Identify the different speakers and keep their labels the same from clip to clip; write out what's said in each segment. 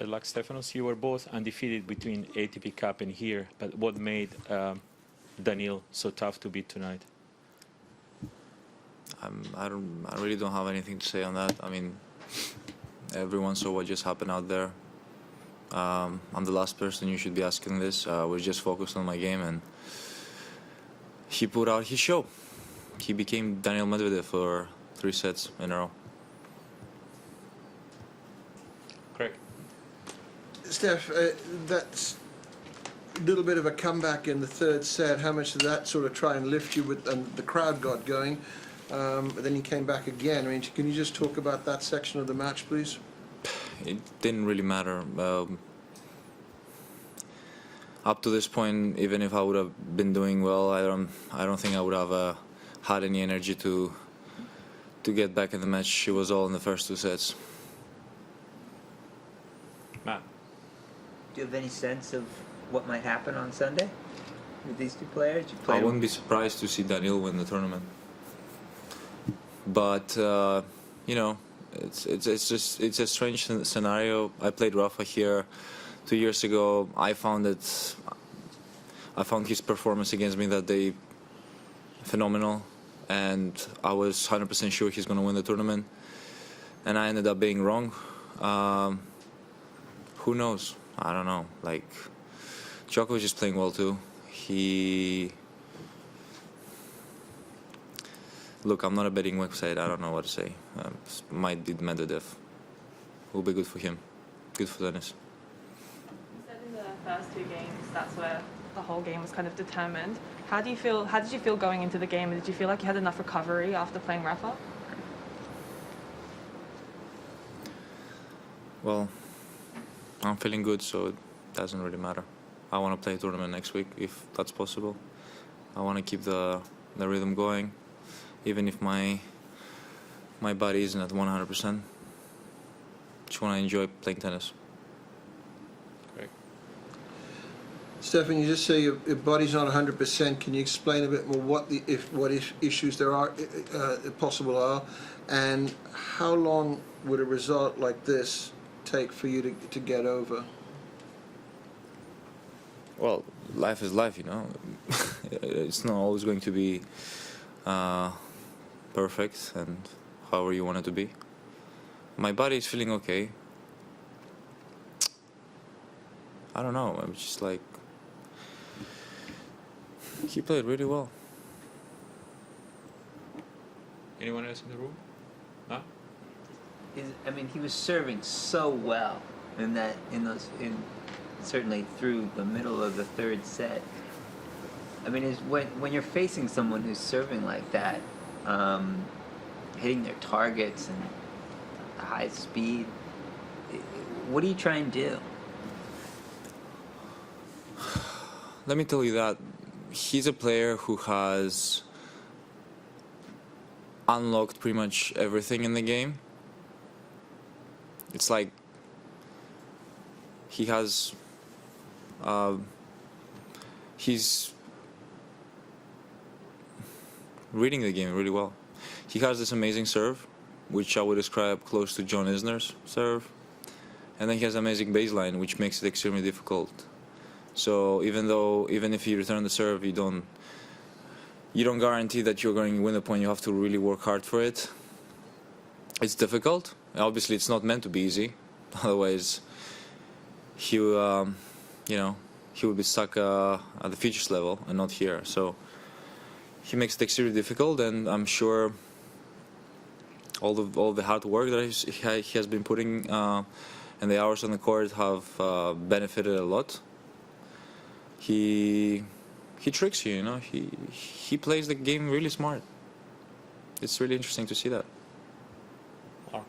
Speaker 1: luck, Stefanos. You were both undefeated between ATP Cup and here, but what made Daniil so tough to beat tonight?
Speaker 2: I really don't have anything to say on that. I mean, everyone saw what just happened out there. I'm the last person you should be asking this. I was just focused on my game, and he put out his show. He became Daniil Medvedev for 3 sets in a row.
Speaker 1: Correct.
Speaker 3: Steph, that's a little bit of a comeback in the 3rd set. How much did that sort of try and lift you with, and the crowd got going? But then you came back again. I mean, can you just talk about that section of the match, please?
Speaker 2: It didn't really matter. Up to this point, even if I would have been doing well, I don't think I would have had any energy to get back in the match. It was all in the first 2 sets.
Speaker 1: Matt.
Speaker 4: Do you have any sense of what might happen on Sunday with these 2 players?
Speaker 2: I wouldn't be surprised to see Daniil win the tournament. But you know, it's a strange scenario. I played Rafa here 2 years ago. I found his performance against me that day phenomenal, and I was 100% sure he's going to win the tournament, and I ended up being wrong. Who knows? I don't know. Like, Djokovic is playing well too. Look, I'm not a betting website. I don't know what to say. Might be Medvedev. Will be good for him. Good for tennis.
Speaker 5: You said in the first 2 games, that's where the whole game was kind of determined. How did you feel going into the game? Did you feel like you had enough recovery after playing Rafa?
Speaker 2: Well, I'm feeling good, so it doesn't really matter. I want to play a tournament next week, if that's possible. I want to keep the rhythm going, even if my body isn't at 100%. Just want to enjoy playing tennis.
Speaker 1: Great.
Speaker 3: Stefan, you just say your body's not 100%. Can you explain a bit more what issues there are, possible are, and how long would a result like this take for you to get over?
Speaker 2: Well, life is life, you know. It's not always going to be perfect and however you want it to be. My body is feeling okay. I don't know, I'm just like, he played really well.
Speaker 1: Anyone else in the room? Huh?
Speaker 4: I mean, he was serving so well certainly through the middle of the 3rd set. I mean, when you're facing someone who's serving like that, hitting their targets and the high speed, what do you try and do?
Speaker 2: Let me tell you that he's a player who has unlocked pretty much everything in the game. It's like he has he's reading the game really well. He has this amazing serve, which I would describe close to John Isner's serve, and then he has amazing baseline, which makes it extremely difficult. So even if you return the serve, you don't guarantee that you're going to win the point. You have to really work hard for it. It's difficult. Obviously, it's not meant to be easy. Otherwise, he would be stuck at the futures level and not here. So he makes it extremely difficult, and I'm sure all the hard work that he has been putting and the hours on the court have benefited a lot. He tricks you, you know. He plays the game really smart. It's really interesting to see that.
Speaker 1: Mark.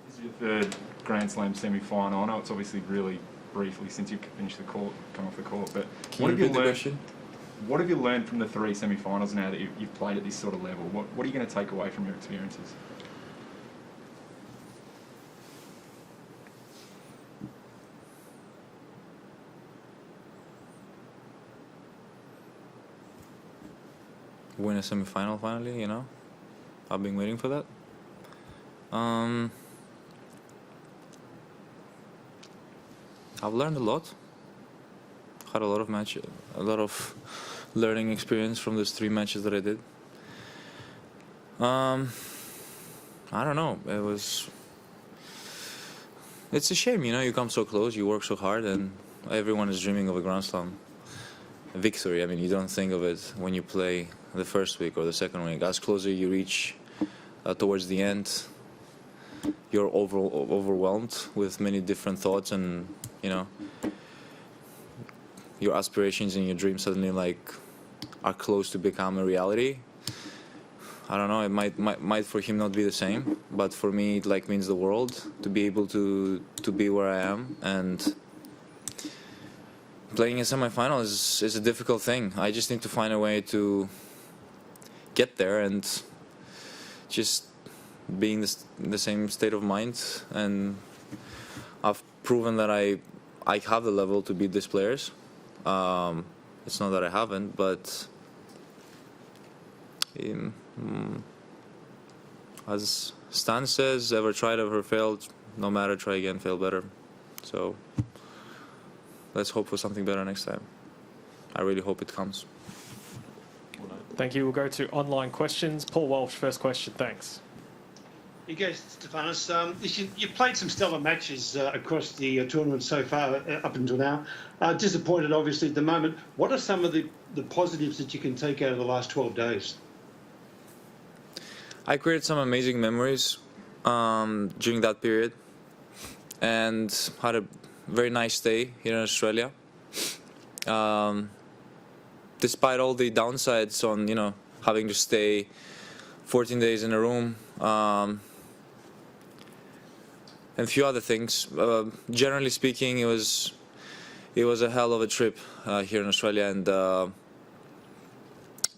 Speaker 6: This is your 3rd Grand Slam semi-final. I know it's obviously really briefly since you've come off the court, but what have you learned from the 3 semi-finals now that you've played at this sort of level? What are you going to take away from your experiences?
Speaker 2: Win a semi-final finally, you know. I've been waiting for that. I've learned a lot. Had a lot of learning experience from those 3 matches that I did. I don't know. It's a shame, you come so close, you work so hard, and everyone is dreaming of a Grand Slam victory. I mean, you don't think of it when you play the first week or the second week. As closer you reach towards the end, you're overwhelmed with many different thoughts, and your aspirations and your dreams suddenly are close to become a reality. I don't know, it might for him not be the same, but for me it means the world to be able to be where I am, and playing a semifinal is a difficult thing. I just need to find a way to get there and just be in the same state of mind, and I've proven that I have the level to beat these players. It's not that I haven't, but as Stan says, ever tried, ever failed, no matter, try again, fail better. So let's hope for something better next time. I really hope it comes.
Speaker 7: Thank you. We'll go to online questions. Paul Walsh, first question. Thanks.
Speaker 8: You go, Stefanos. You've played some stellar matches across the tournament so far, up until now. Disappointed, obviously, at the moment. What are some of the positives that you can take out of the last 12 days?
Speaker 2: I created some amazing memories during that period, and had a very nice stay here in Australia. Despite all the downsides on having to stay 14 days in a room, and a few other things. Generally speaking, it was a hell of a trip here in Australia, and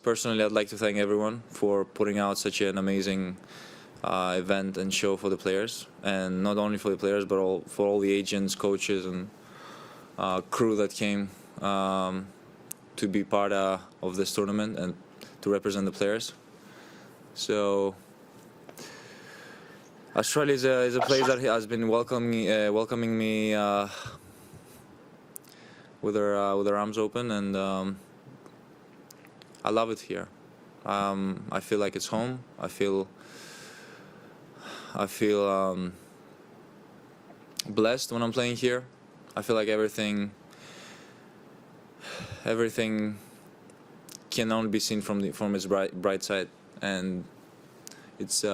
Speaker 2: personally I'd like to thank everyone for putting out such an amazing event and show for the players, and not only for the players but for all the agents, coaches, and crew that came to be part of this tournament and to represent the players. So Australia is a place that has been welcoming me with their arms open, and I love it here. I feel like it's home. I feel blessed when I'm playing here. I feel like everything can only be seen from its bright side, and it's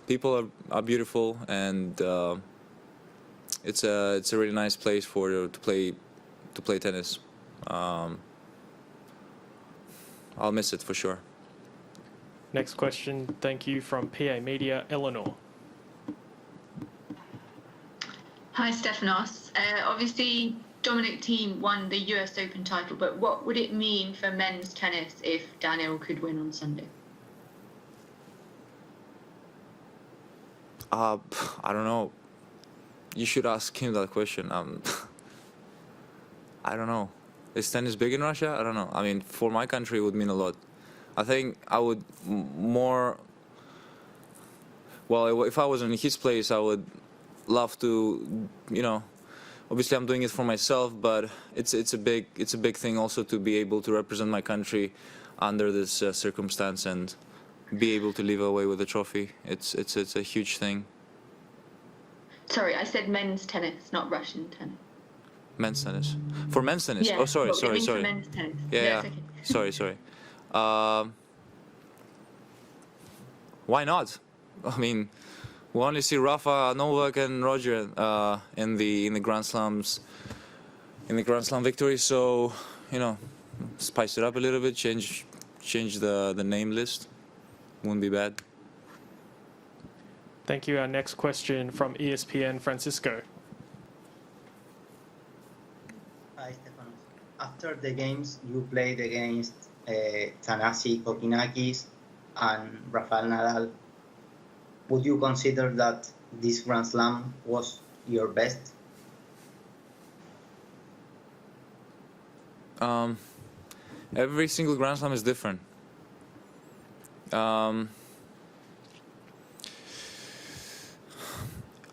Speaker 2: people are beautiful, and it's a really nice place to play tennis. I'll miss it for sure.
Speaker 7: Next question. Thank you, from PA Media, Eleanor.
Speaker 9: Hi, Stefanos. Obviously, Dominic Thiem won the US Open title, but what would it mean for men's tennis if Daniil could win on Sunday?
Speaker 2: I don't know. You should ask him that question. I don't know. Is tennis big in Russia? I don't know. I mean, for my country, it would mean a lot. I think I would more... Well, if I was in his place, I would love to, obviously I'm doing it for myself, but it's a big thing also to be able to represent my country under this circumstance and be able to leave away with a trophy. It's a huge thing.
Speaker 9: Sorry, I said men's tennis, not Russian tennis.
Speaker 2: Men's tennis. For men's tennis?
Speaker 9: Yeah,
Speaker 2: Oh, sorry.
Speaker 9: For men's tennis.
Speaker 2: Yeah.
Speaker 9: Okay.
Speaker 2: Sorry. Why not? I mean, we only see Rafa, Novak, and Roger in the Grand Slams, in the Grand Slam victory. So, spice it up a little bit, change the name list. Wouldn't be bad.
Speaker 7: Thank you. Our next question from ESPN, Francisco.
Speaker 10: Hi, Stefanos. After the games, you played against Thanasi Kokinakis and Rafael Nadal. Would you consider that this Grand Slam was your best?
Speaker 2: Every single Grand Slam is different.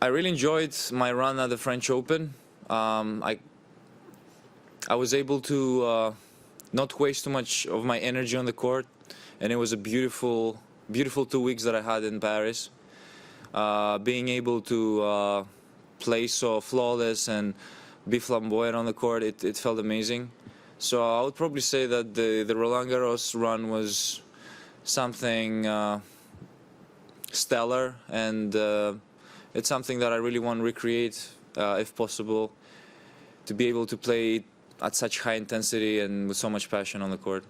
Speaker 2: I really enjoyed my run at the French Open. I I was able to not waste too much of my energy on the court, and it was a beautiful 2 weeks that I had in Paris. Being able to play so flawless and be flamboyant on the court, it felt amazing. So I would probably say that the Roland Garros run was something stellar, and it's something that I really want to recreate if possible, to be able to play at such high intensity and with so much passion on the court.